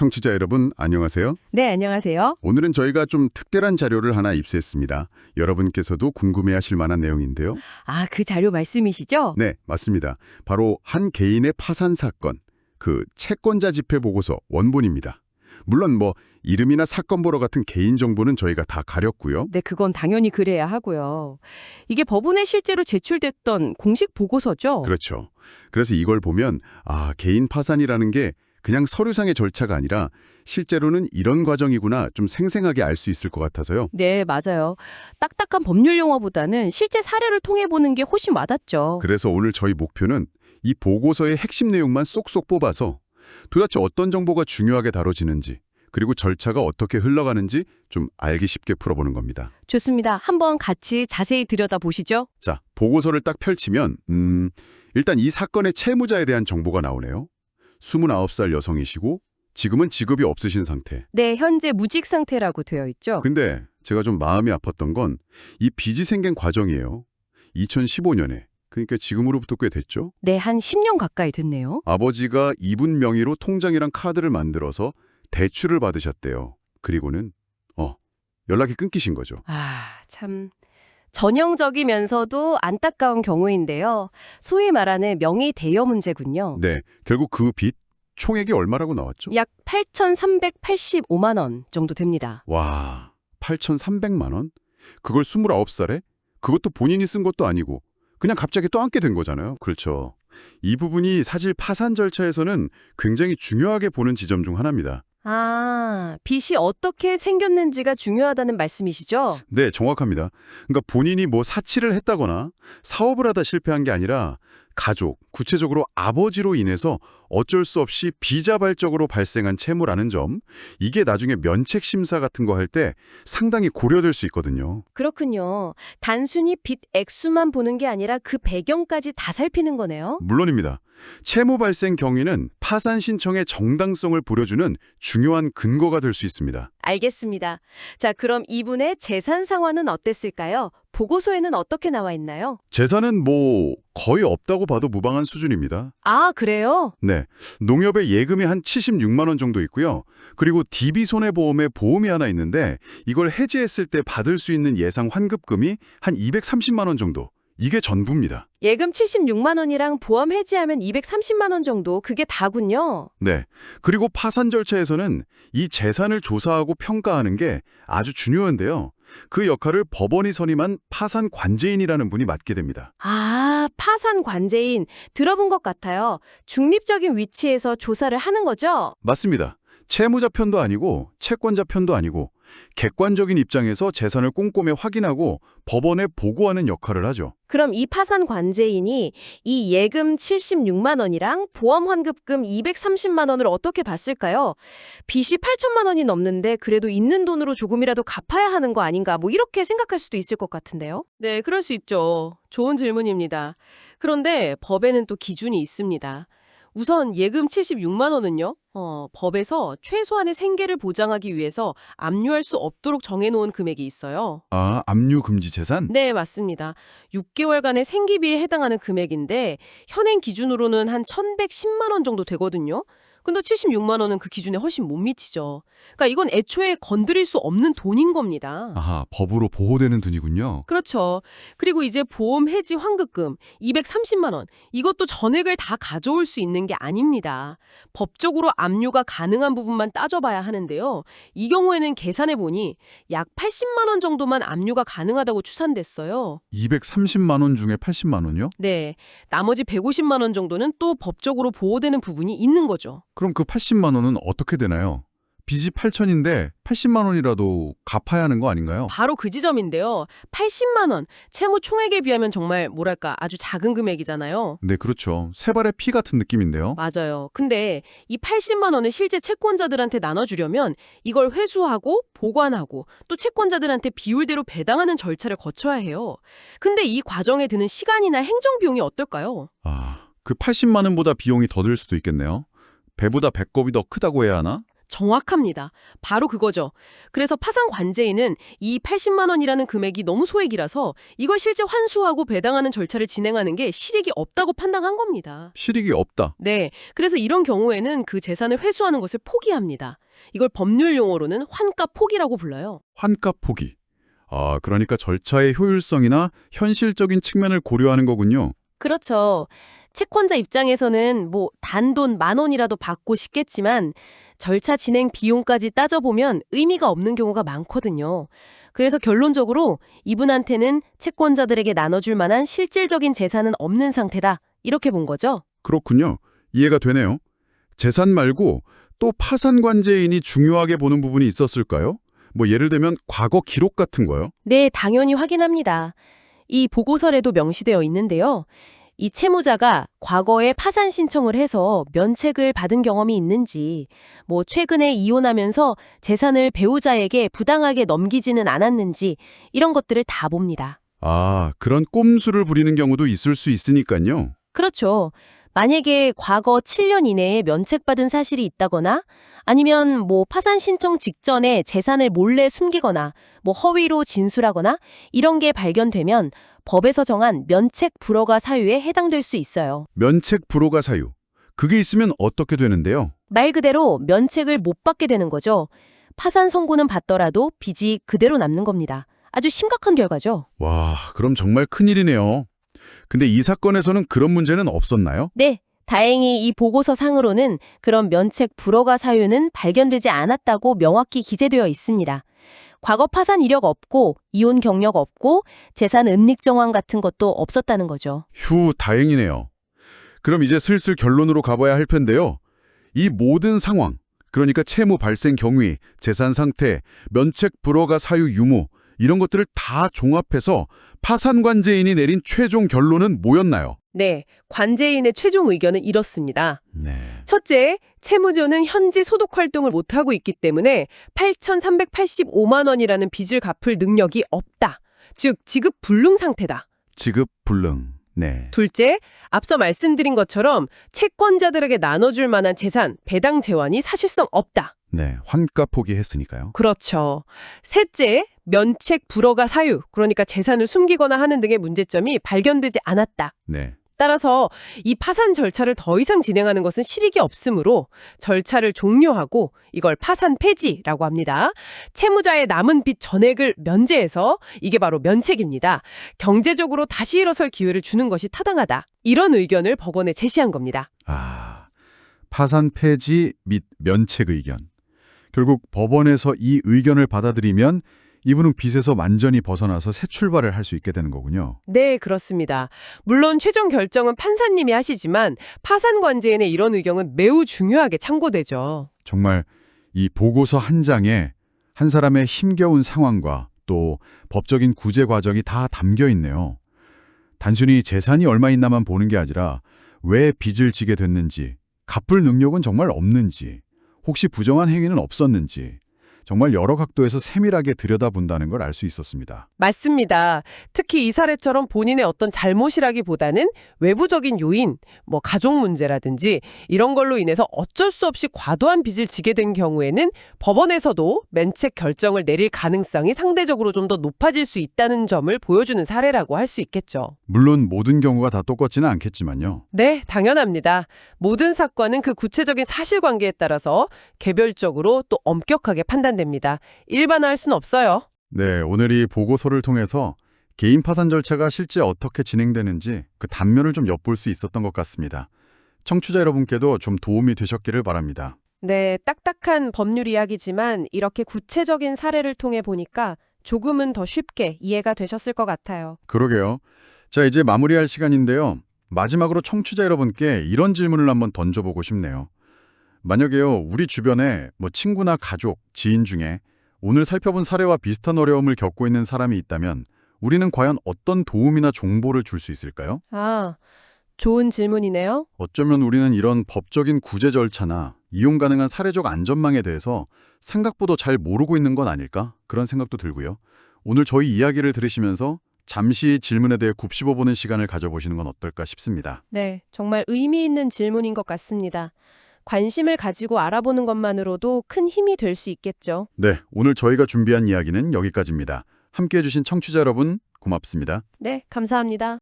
청취자 여러분, 안녕하세요. 네, 안녕하세요. 오늘은 저희가 좀 특별한 자료를 하나 입수했습니다. 여러분께서도 궁금해하실 만한 내용인데요. 아, 그 자료 말씀이시죠? 네, 맞습니다. 바로 한 개인의 파산 사건, 그 채권자 집회 보고서 원본입니다. 물론 이름이나 사건 번호 같은 개인 정보는 저희가 다 가렸고요. 네, 그건 당연히 그래야 하고요. 이게 법원에 실제로 제출됐던 공식 보고서죠? 그렇죠. 그래서 이걸 보면 개인 파산이라는 게 그냥 서류상의 절차가 아니라 실제로는 이런 과정이구나 좀 생생하게 알 수 있을 것 같아서요. 네, 맞아요. 딱딱한 법률 용어보다는 실제 사례를 통해 보는 게 훨씬 와닿죠. 그래서 오늘 저희 목표는 이 보고서의 핵심 내용만 쏙쏙 뽑아서 도대체 어떤 정보가 중요하게 다뤄지는지 그리고 절차가 어떻게 흘러가는지 좀 알기 쉽게 풀어보는 겁니다. 좋습니다. 한번 같이 자세히 들여다보시죠. 자, 보고서를 딱 펼치면 일단 이 사건의 채무자에 대한 정보가 나오네요. 29살 여성이시고 지금은 직업이 없으신 상태. 네, 현재 무직 상태라고 되어 있죠. 근데 제가 좀 마음이 아팠던 건 이 빚이 생긴 과정이에요. 2015년에. 그러니까 지금으로부터 꽤 됐죠. 네, 한 10년 가까이 됐네요. 아버지가 이분 명의로 통장이랑 카드를 만들어서 대출을 받으셨대요. 그리고는 연락이 끊기신 거죠. 참 전형적이면서도 안타까운 경우인데요. 소위 말하는 명의 대여 문제군요. 네, 결국 그 빚 총액이 얼마라고 나왔죠? 약 8,385만 원 정도 됩니다. 와, 8,300만 원? 그걸 29살에? 그것도 본인이 쓴 것도 아니고 그냥 갑자기 떠안게 된 거잖아요. 그렇죠. 이 부분이 사실 파산 절차에서는 굉장히 중요하게 보는 지점 중 하나입니다. 빚이 어떻게 생겼는지가 중요하다는 말씀이시죠? 네, 정확합니다. 그러니까 본인이 사치를 했다거나 사업을 하다 실패한 게 아니라 가족, 구체적으로 아버지로 인해서 어쩔 수 없이 비자발적으로 발생한 채무라는 점, 이게 나중에 면책심사 같은 거 할 때 상당히 고려될 수 있거든요. 그렇군요. 단순히 빚 액수만 보는 게 아니라 그 배경까지 다 살피는 거네요. 물론입니다. 채무 발생 경위는 파산 신청의 정당성을 보여주는 중요한 근거가 될 수 있습니다. 알겠습니다. 자, 그럼 이분의 재산 상황은 어땠을까요? 보고서에는 어떻게 나와 있나요? 재산은 거의 없다고 봐도 무방한 수준입니다. 아, 그래요? 네, 농협에 예금이 한 76만 원 정도 있고요. 그리고 DB손해보험에 보험이 하나 있는데 이걸 해지했을 때 받을 수 있는 예상 환급금이 한 230만 원 정도. 이게 전부입니다. 예금 76만 원이랑 보험 해지하면 230만 원 정도, 그게 다군요. 네, 그리고 파산 절차에서는 이 재산을 조사하고 평가하는 게 아주 중요한데요. 그 역할을 법원이 선임한 파산 관제인이라는 분이 맡게 됩니다. 파산 관제인, 들어본 것 같아요. 중립적인 위치에서 조사를 하는 거죠? 맞습니다. 채무자 편도 아니고 채권자 편도 아니고 객관적인 입장에서 재산을 꼼꼼히 확인하고 법원에 보고하는 역할을 하죠. 그럼 이 파산 관제인이 이 예금 76만 원이랑 보험 환급금 230만 원을 어떻게 봤을까요? 빚이 8천만 원이 넘는데 그래도 있는 돈으로 조금이라도 갚아야 하는 거 아닌가, 이렇게 생각할 수도 있을 것 같은데요. 네, 그럴 수 있죠. 좋은 질문입니다. 그런데 법에는 또 기준이 있습니다. 우선 예금 76만 원은요. 법에서 최소한의 생계를 보장하기 위해서 압류할 수 없도록 정해놓은 금액이 있어요. 압류 금지 재산? 네, 맞습니다. 6개월간의 생계비에 해당하는 금액인데 현행 기준으로는 한 1,110만 원 정도 되거든요. 근데 76만 원은 그 기준에 훨씬 못 미치죠. 그러니까 이건 애초에 건드릴 수 없는 돈인 겁니다. 법으로 보호되는 돈이군요. 그렇죠. 그리고 이제 보험 해지 환급금 230만 원. 이것도 전액을 다 가져올 수 있는 게 아닙니다. 법적으로 압류가 가능한 부분만 따져봐야 하는데요. 이 경우에는 계산해 보니 약 80만 원 정도만 압류가 가능하다고 추산됐어요. 230만 원 중에 80만 원이요? 네. 나머지 150만 원 정도는 또 법적으로 보호되는 부분이 있는 거죠. 그럼 그 80만 원은 어떻게 되나요? 빚이 8천인데 80만 원이라도 갚아야 하는 거 아닌가요? 바로 그 지점인데요. 80만 원, 채무 총액에 비하면 정말 아주 작은 금액이잖아요. 네, 그렇죠. 세 발의 피 같은 느낌인데요. 맞아요. 근데 이 80만 원을 실제 채권자들한테 나눠주려면 이걸 회수하고 보관하고 또 채권자들한테 비율대로 배당하는 절차를 거쳐야 해요. 근데 이 과정에 드는 시간이나 행정비용이 어떨까요? 그 80만 원보다 비용이 더 들 수도 있겠네요. 배보다 배꼽이 더 크다고 해야 하나? 정확합니다. 바로 그거죠. 그래서 파산 관제인은 이 80만 원이라는 금액이 너무 소액이라서 이걸 실제 환수하고 배당하는 절차를 진행하는 게 실익이 없다고 판단한 겁니다. 실익이 없다. 네, 그래서 이런 경우에는 그 재산을 회수하는 것을 포기합니다. 이걸 법률 용어로는 환가 포기라고 불러요. 환가 포기. 아, 그러니까 절차의 효율성이나 현실적인 측면을 고려하는 거군요. 그렇죠. 채권자 입장에서는 뭐 단돈 10,000원이라도 받고 싶겠지만 절차 진행 비용까지 따져보면 의미가 없는 경우가 많거든요. 그래서 결론적으로 이분한테는 채권자들에게 나눠줄 만한 실질적인 재산은 없는 상태다. 이렇게 본 거죠. 그렇군요. 이해가 되네요. 재산 말고 또 파산관제인이 중요하게 보는 부분이 있었을까요? 뭐 예를 들면 과거 기록 같은 거요? 네, 당연히 확인합니다. 이 보고서에도 명시되어 있는데요. 이 채무자가 과거에 파산 신청을 해서 면책을 받은 경험이 있는지, 뭐 최근에 이혼하면서 재산을 배우자에게 부당하게 넘기지는 않았는지 이런 것들을 다 봅니다. 아, 그런 꼼수를 부리는 경우도 있을 수 있으니까요. 그렇죠. 만약에 과거 7년 이내에 면책받은 사실이 있다거나 아니면 뭐 파산 신청 직전에 재산을 몰래 숨기거나 뭐 허위로 진술하거나 이런 게 발견되면 법에서 정한 면책 불허가 사유에 해당될 수 있어요. 면책 불허가 사유. 그게 있으면 어떻게 되는데요? 말 그대로 면책을 못 받게 되는 거죠. 파산 선고는 받더라도 빚이 그대로 남는 겁니다. 아주 심각한 결과죠. 와, 그럼 정말 큰일이네요. 근데 이 사건에서는 그런 문제는 없었나요? 네, 다행히 이 보고서 상으로는 그런 면책 불허가 사유는 발견되지 않았다고 명확히 기재되어 있습니다. 과거 파산 이력 없고 이혼 경력 없고 재산 은닉 정황 같은 것도 없었다는 거죠. 휴, 다행이네요. 그럼 이제 슬슬 결론으로 가봐야 할 텐데요. 이 모든 상황, 그러니까 채무 발생 경위, 재산 상태, 면책 불허가 사유 유무, 이런 것들을 다 종합해서 파산관제인이 내린 최종 결론은 뭐였나요? 네, 관제인의 최종 의견은 이렇습니다. 네. 첫째, 채무조는 현재 소득 활동을 못하고 있기 때문에 8,385만 원이라는 빚을 갚을 능력이 없다. 즉, 지급 불능 상태다. 지급 불능. 네. 둘째, 앞서 말씀드린 것처럼 채권자들에게 나눠줄 만한 재산, 배당 재환이 사실상 없다. 네. 환가 포기했으니까요. 그렇죠. 셋째, 면책 불허가 사유, 그러니까 재산을 숨기거나 하는 등의 문제점이 발견되지 않았다. 네. 따라서 이 파산 절차를 더 이상 진행하는 것은 실익이 없으므로 절차를 종료하고 이걸 파산 폐지라고 합니다. 채무자의 남은 빚 전액을 면제해서 이게 바로 면책입니다. 경제적으로 다시 일어설 기회를 주는 것이 타당하다. 이런 의견을 법원에 제시한 겁니다. 아, 파산 폐지 및 면책 의견. 결국 법원에서 이 의견을 받아들이면 이분은 빚에서 완전히 벗어나서 새 출발을 할 수 있게 되는 거군요. 네, 그렇습니다. 물론 최종 결정은 판사님이 하시지만 파산관제인의 이런 의견은 매우 중요하게 참고되죠. 정말 이 보고서 한 장에 한 사람의 힘겨운 상황과 또 법적인 구제 과정이 다 담겨 있네요. 단순히 재산이 얼마 있나만 보는 게 아니라 왜 빚을 지게 됐는지, 갚을 능력은 정말 없는지, 혹시 부정한 행위는 없었는지 정말 여러 각도에서 세밀하게 들여다본다는 걸 알 수 있었습니다. 맞습니다. 특히 이 사례처럼 본인의 어떤 잘못이라기보다는 외부적인 요인, 뭐 가족 문제라든지 이런 걸로 인해서 어쩔 수 없이 과도한 빚을 지게 된 경우에는 법원에서도 면책 결정을 내릴 가능성이 상대적으로 좀 더 높아질 수 있다는 점을 보여주는 사례라고 할 수 있겠죠. 물론 모든 경우가 다 똑같지는 않겠지만요. 네, 당연합니다. 모든 사건은 그 구체적인 사실관계에 따라서 개별적으로 또 엄격하게 판단됩니다. 일반화할 수는 없어요. 네, 오늘 이 보고서를 통해서 개인 파산 절차가 실제 어떻게 진행되는지 그 단면을 좀 엿볼 수 있었던 것 같습니다. 청취자 여러분께도 좀 도움이 되셨기를 바랍니다. 네, 딱딱한 법률 이야기지만 이렇게 구체적인 사례를 통해 보니까 조금은 더 쉽게 이해가 되셨을 것 같아요. 그러게요. 자, 이제 마무리할 시간인데요. 마지막으로 청취자 여러분께 이런 질문을 한번 던져보고 싶네요. 만약에요, 우리 주변에 뭐 친구나 가족, 지인 중에 오늘 살펴본 사례와 비슷한 어려움을 겪고 있는 사람이 있다면 우리는 과연 어떤 도움이나 정보를 줄 수 있을까요? 아, 좋은 질문이네요. 어쩌면 우리는 이런 법적인 구제 절차나 이용 가능한 사례적 안전망에 대해서 생각보다 잘 모르고 있는 건 아닐까? 그런 생각도 들고요. 오늘 저희 이야기를 들으시면서 잠시 질문에 대해 굽씹어보는 시간을 가져보시는 건 어떨까 싶습니다. 네, 정말 의미 있는 질문인 것 같습니다. 관심을 가지고 알아보는 것만으로도 큰 힘이 될 수 있겠죠. 네, 오늘 저희가 준비한 이야기는 여기까지입니다. 함께해 주신 청취자 여러분 고맙습니다. 네, 감사합니다.